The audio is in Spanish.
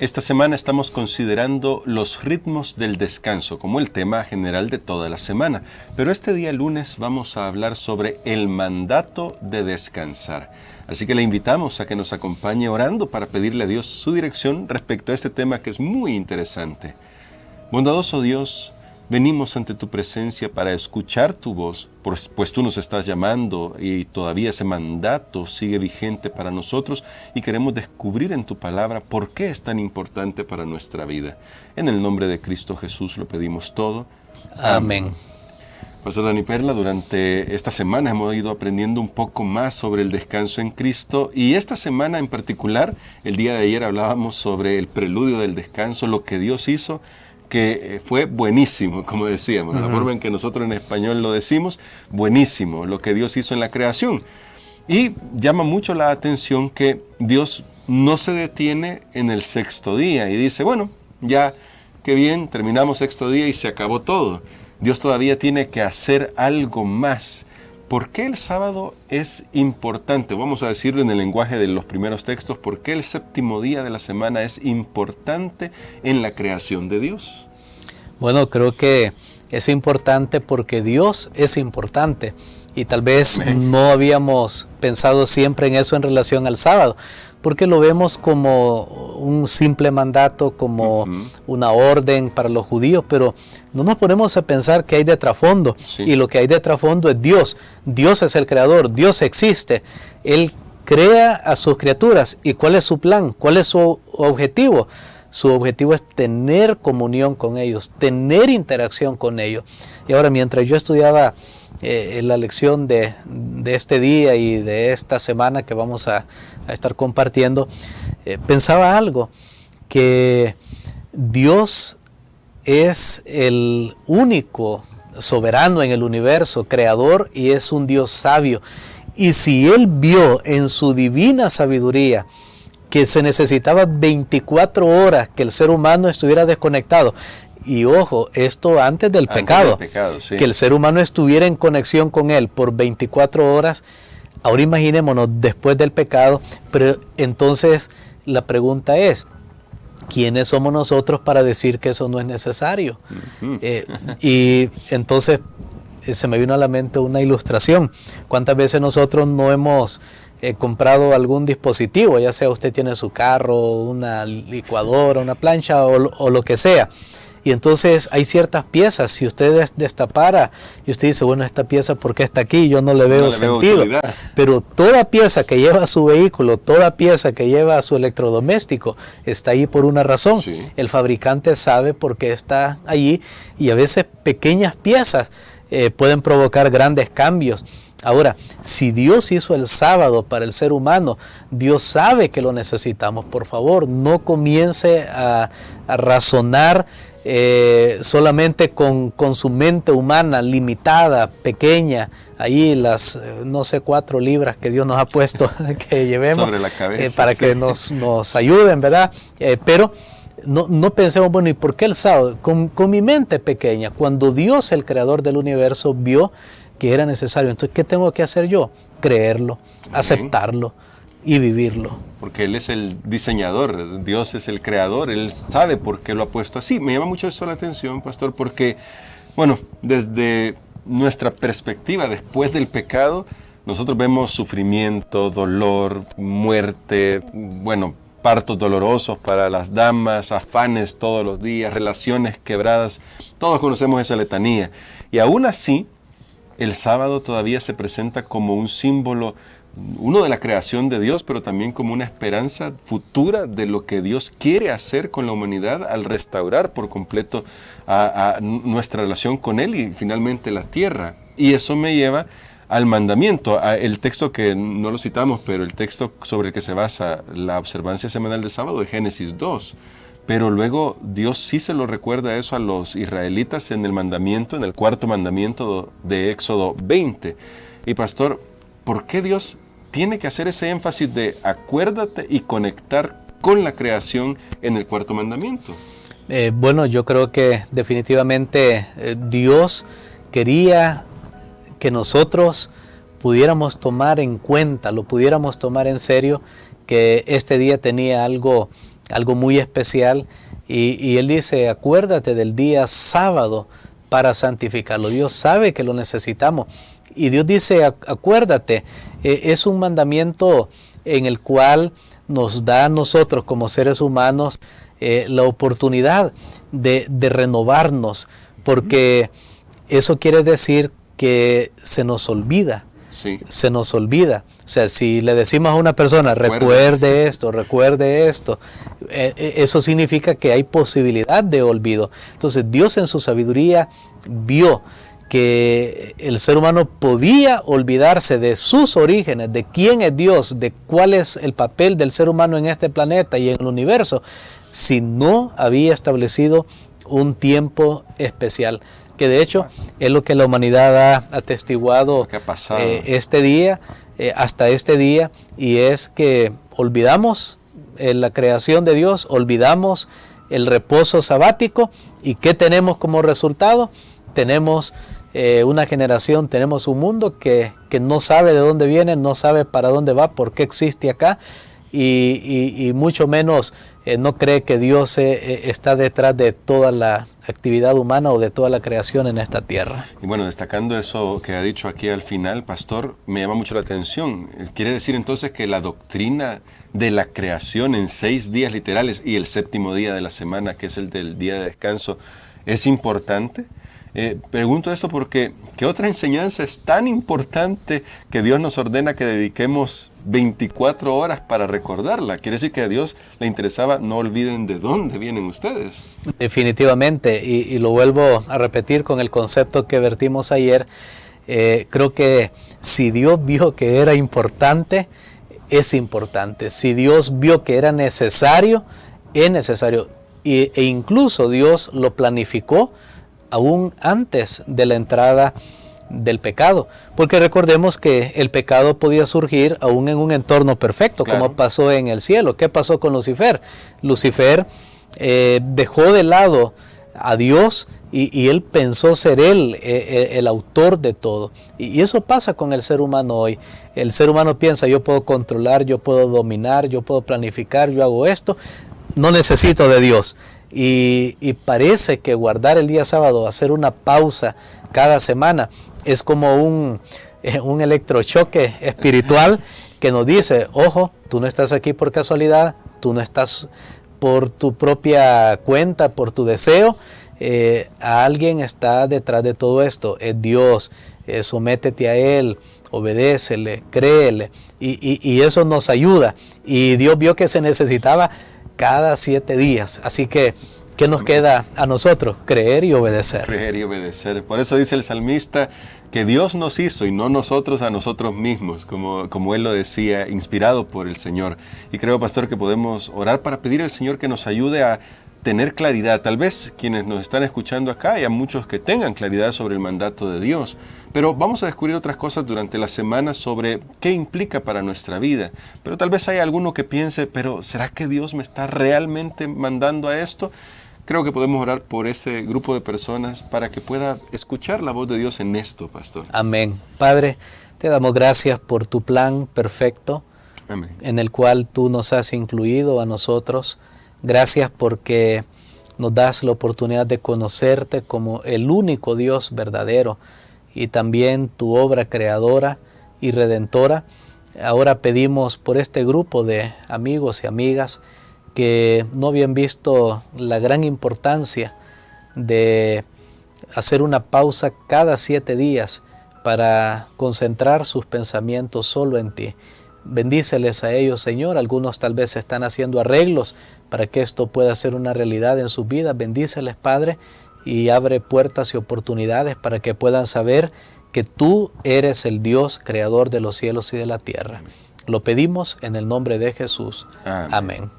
Esta semana estamos considerando los ritmos del descanso como el tema general de toda la semana, pero este día lunes vamos a hablar sobre el mandato de descansar. Así que le invitamos a que nos acompañe orando para pedirle a Dios su dirección respecto a este tema que es muy interesante. Bondadoso Dios, venimos ante tu presencia para escuchar tu voz, pues tú nos estás llamando y todavía ese mandato sigue vigente para nosotros y queremos descubrir en tu palabra por qué es tan importante para nuestra vida. En el nombre de Cristo Jesús lo pedimos todo. Amén. Pastor Dani Perla, durante esta semana hemos ido aprendiendo un poco más sobre el descanso en Cristo y esta semana en particular, el día de ayer hablábamos sobre el preludio del descanso, lo que Dios hizo, que fue buenísimo, como decíamos, la forma en que nosotros en español lo decimos, buenísimo, lo que Dios hizo en la creación. Y llama mucho la atención que Dios no se detiene en el sexto día y dice, bueno, ya, qué bien, terminamos sexto día y se acabó todo. Dios todavía tiene que hacer algo más. ¿Por qué el sábado es importante? Vamos a decirlo en el lenguaje de los primeros textos. ¿Por qué el séptimo día de la semana es importante en la creación de Dios? Bueno, creo que es importante porque Dios es importante. Y tal vez no habíamos pensado siempre en eso en relación al sábado, porque lo vemos como un simple mandato, como una orden para los judíos, pero no nos ponemos a pensar que hay de trasfondo, y lo que hay de trasfondo es Dios. Dios es el creador, Dios existe, Él crea a sus criaturas. ¿Y cuál es su plan? ¿Cuál es su objetivo? Su objetivo es tener comunión con ellos, tener interacción con ellos. Y ahora, mientras yo estudiaba la lección de este día y de esta semana que vamos a estar compartiendo, pensaba algo, que Dios es el único soberano en el universo, creador, y es un Dios sabio. Y si Él vio en su divina sabiduría que se necesitaba 24 horas que el ser humano estuviera desconectado, y ojo, esto antes del pecado, sí, que el ser humano estuviera en conexión con Él por 24 horas, ahora imaginémonos después del pecado. Pero entonces la pregunta es, ¿quiénes somos nosotros para decir que eso no es necesario? Y entonces se me vino a la mente una ilustración. ¿Cuántas veces nosotros no hemos comprado algún dispositivo, ya sea usted tiene su carro, una licuadora, una plancha o lo que sea? Y entonces hay ciertas piezas, si usted destapara y usted dice, bueno, esta pieza, ¿por qué está aquí? Yo no le veo sentido. Pero toda pieza que lleva a su vehículo, toda pieza que lleva a su electrodoméstico, está ahí por una razón. Sí. El fabricante sabe por qué está allí, y a veces pequeñas piezas pueden provocar grandes cambios. Ahora, si Dios hizo el sábado para el ser humano, Dios sabe que lo necesitamos. Por favor, no comience a razonar solamente con su mente humana limitada, pequeña, ahí las, no sé, 4 libras que Dios nos ha puesto que llevemos sobre la cabeza, para que nos ayuden, ¿verdad? Pero no pensemos, bueno, ¿y por qué el sábado? Con mi mente pequeña, cuando Dios, el creador del universo, vio que era necesario, entonces, ¿qué tengo que hacer yo? Creerlo, aceptarlo y vivirlo. Porque Él es el diseñador, Dios es el creador, Él sabe por qué lo ha puesto así. Me llama mucho eso la atención, pastor, porque, bueno, desde nuestra perspectiva después del pecado, nosotros vemos sufrimiento, dolor, muerte, bueno, partos dolorosos para las damas, afanes todos los días, relaciones quebradas, todos conocemos esa letanía. Y aún así, el sábado todavía se presenta como un símbolo, uno de la creación de Dios, pero también como una esperanza futura de lo que Dios quiere hacer con la humanidad al restaurar por completo a nuestra relación con Él y finalmente la tierra. Y eso me lleva al mandamiento, el texto que no lo citamos, pero el texto sobre el que se basa la observancia semanal del sábado es Génesis 2. Pero luego Dios sí se lo recuerda eso a los israelitas en el mandamiento, en el 4º mandamiento de Éxodo 20. Y pastor, ¿por qué Dios tiene que hacer ese énfasis de acuérdate y conectar con la creación en el 4º mandamiento? Bueno, yo creo que definitivamente Dios quería que nosotros pudiéramos tomar en cuenta, lo pudiéramos tomar en serio, que este día tenía algo algo muy especial, y Él dice, acuérdate del día sábado para santificarlo. Dios sabe que lo necesitamos, y Dios dice, acuérdate, es un mandamiento en el cual nos da a nosotros como seres humanos la oportunidad de renovarnos, porque eso quiere decir que se nos olvida. Sí. Se nos olvida. O sea, si le decimos a una persona, recuerde esto, eso significa que hay posibilidad de olvido. Entonces Dios en su sabiduría vio que el ser humano podía olvidarse de sus orígenes, de quién es Dios, de cuál es el papel del ser humano en este planeta y en el universo, si no había establecido un tiempo especial, que de hecho es lo que la humanidad ha atestiguado este día, hasta este día, y es que olvidamos la creación de Dios, olvidamos el reposo sabático, y ¿qué tenemos como resultado? Tenemos una generación, tenemos un mundo que no sabe de dónde viene, no sabe para dónde va, por qué existe acá, y mucho menos no cree que Dios está detrás de toda la actividad humana o de toda la creación en esta tierra. Y bueno, destacando eso que ha dicho aquí al final, pastor, me llama mucho la atención. Quiere decir entonces que la doctrina de la creación en 6 días literales y el 7º día de la semana, que es el del día de descanso, es importante. Pregunto esto porque ¿qué otra enseñanza es tan importante que Dios nos ordena que dediquemos 24 horas para recordarla? Quiere decir que a Dios le interesaba, no olviden de dónde vienen ustedes. Definitivamente, y lo vuelvo a repetir con el concepto que vertimos ayer. Creo que si Dios vio que era importante, es importante. Si Dios vio que era necesario, es necesario. E incluso Dios lo planificó aún antes de la entrada del pecado, porque recordemos que el pecado podía surgir aún en un entorno perfecto, claro, como pasó en el cielo. ¿Qué pasó con Lucifer? Lucifer dejó de lado a Dios y él pensó ser él el autor de todo, y eso pasa con el ser humano hoy. El ser humano piensa, yo puedo controlar, yo puedo dominar, yo puedo planificar, yo hago esto, no necesito de Dios. Y parece que guardar el día sábado, hacer una pausa cada semana, es como un electrochoque espiritual que nos dice, ojo, tú no estás aquí por casualidad, tú no estás por tu propia cuenta, por tu deseo, alguien está detrás de todo esto, es Dios, sométete a Él, obedécele, créele, y eso nos ayuda. Y Dios vio que se necesitaba cada 7 días. Así que, ¿qué nos queda a nosotros? Creer y obedecer. Creer y obedecer. Por eso dice el salmista que Dios nos hizo y no nosotros a nosotros mismos, como él lo decía, inspirado por el Señor. Y creo, pastor, que podemos orar para pedir al Señor que nos ayude a tener claridad. Tal vez quienes nos están escuchando acá, hay muchos que tengan claridad sobre el mandato de Dios, pero vamos a descubrir otras cosas durante la semana sobre qué implica para nuestra vida. Pero tal vez hay alguno que piense, pero ¿será que Dios me está realmente mandando a esto? Creo que podemos orar por ese grupo de personas para que pueda escuchar la voz de Dios en esto, pastor. Amén. Padre, te damos gracias por tu plan perfecto. Amén. En el cual tú nos has incluido a nosotros. Gracias porque nos das la oportunidad de conocerte como el único Dios verdadero y también tu obra creadora y redentora. Ahora pedimos por este grupo de amigos y amigas que no habían visto la gran importancia de hacer una pausa cada 7 días para concentrar sus pensamientos solo en ti. Bendíceles a ellos, Señor. Algunos tal vez están haciendo arreglos para que esto pueda ser una realidad en sus vidas. Bendíceles, Padre, y abre puertas y oportunidades para que puedan saber que tú eres el Dios creador de los cielos y de la tierra. Lo pedimos en el nombre de Jesús. Amén.